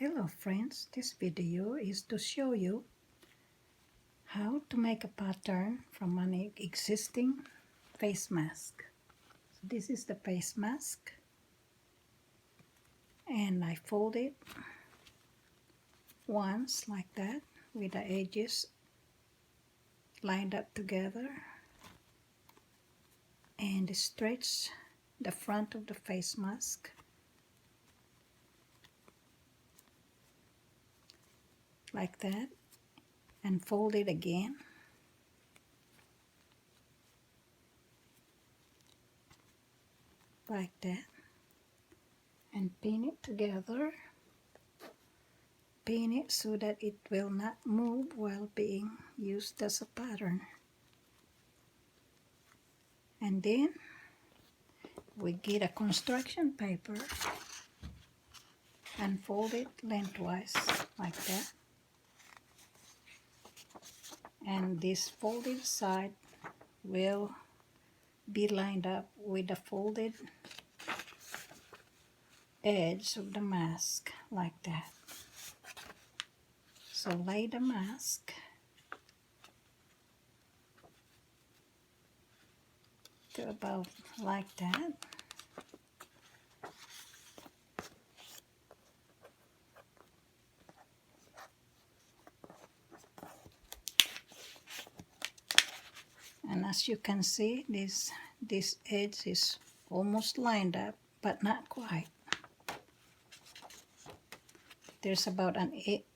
Hello friends, this video is to show you how to make a pattern from an existing face mask. So this is the face mask and I fold it once like that with the edges lined up together and stretch the front of the face mask like that and fold it again like that and pin it together. Pin it so that it will not move while being used as a pattern. And then we get a construction paper and fold it lengthwise like that. And this folded side will be lined up with the folded edge of the mask like that. So lay the mask to about like that. And as you can see, this edge is almost lined up, but not quite. There's about an 8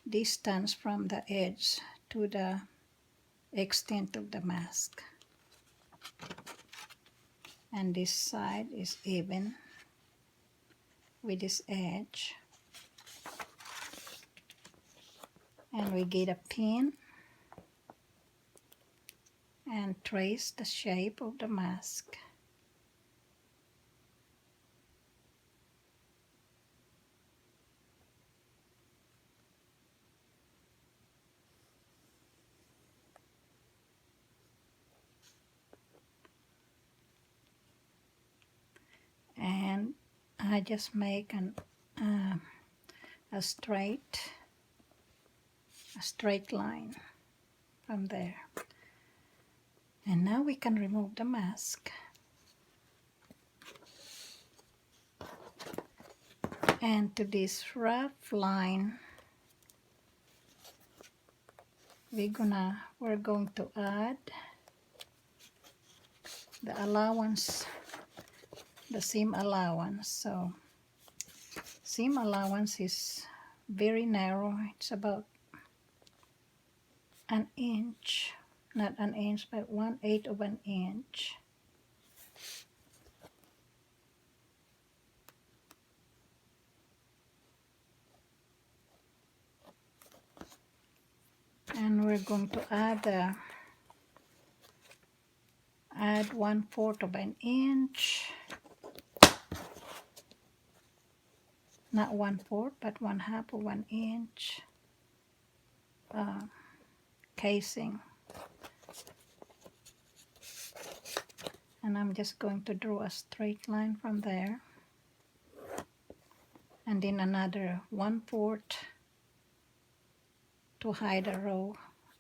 distance from the edge to the extent of the mask. And this side is even with this edge. And we get a pin and trace the shape of the mask. And I just make a straight line from there. And now we can remove the mask. And to this rough line, we're going to add the allowance, the seam allowance. So seam allowance is very narrow. It's about an inch, not an inch, but 1/8 of an inch. And we're going to add 1/4 of an inch, not 1/4, but 1/2 of an inch casing. And I'm just going to draw a straight line from there, and then another 1/4 to hide the raw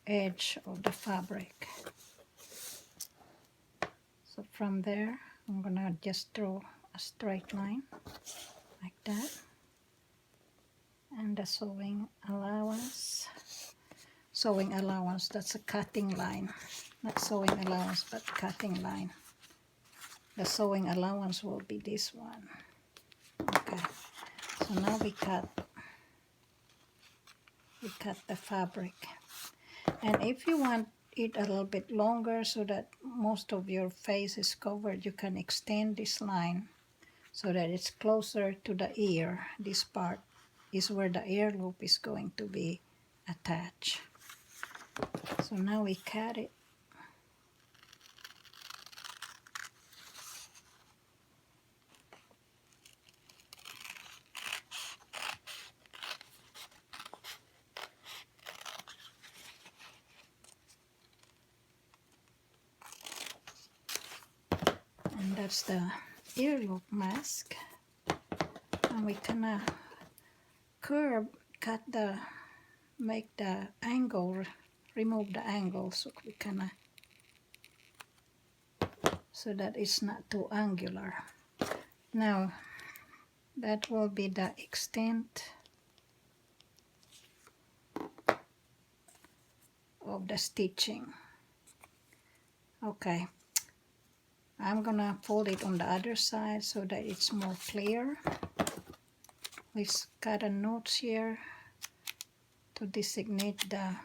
edge of the fabric. So from there, I'm gonna just draw a straight line like that. And the sewing allowance, that's a cutting line, not sewing allowance, but cutting line. The sewing allowance will be this one. Okay, so now we cut the fabric. And if you want it a little bit longer so that most of your face is covered, you can extend this line so that it's closer to the ear. This part is where the ear loop is going to be attached. So now we cut it. And that's the earlobe mask. And we kind of make the angle, remove the angle, so we kind of, so that it's not too angular. Now that will be the extent of the stitching. Okay, I'm gonna fold it on the other side so that it's more clear. Let's cut a notch here to designate the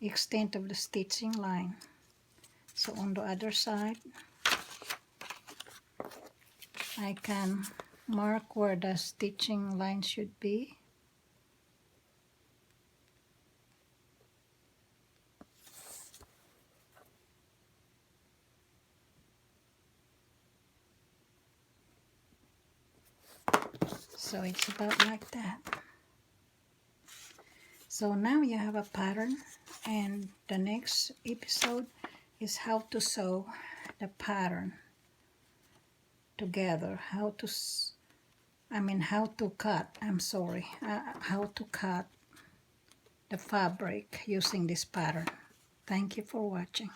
extent of the stitching line. So on the other side, I can mark where the stitching line should be. So it's about like that. So now you have a pattern, and the next episode is how to sew the pattern together, how to cut, how to cut the fabric using this pattern. Thank you for watching.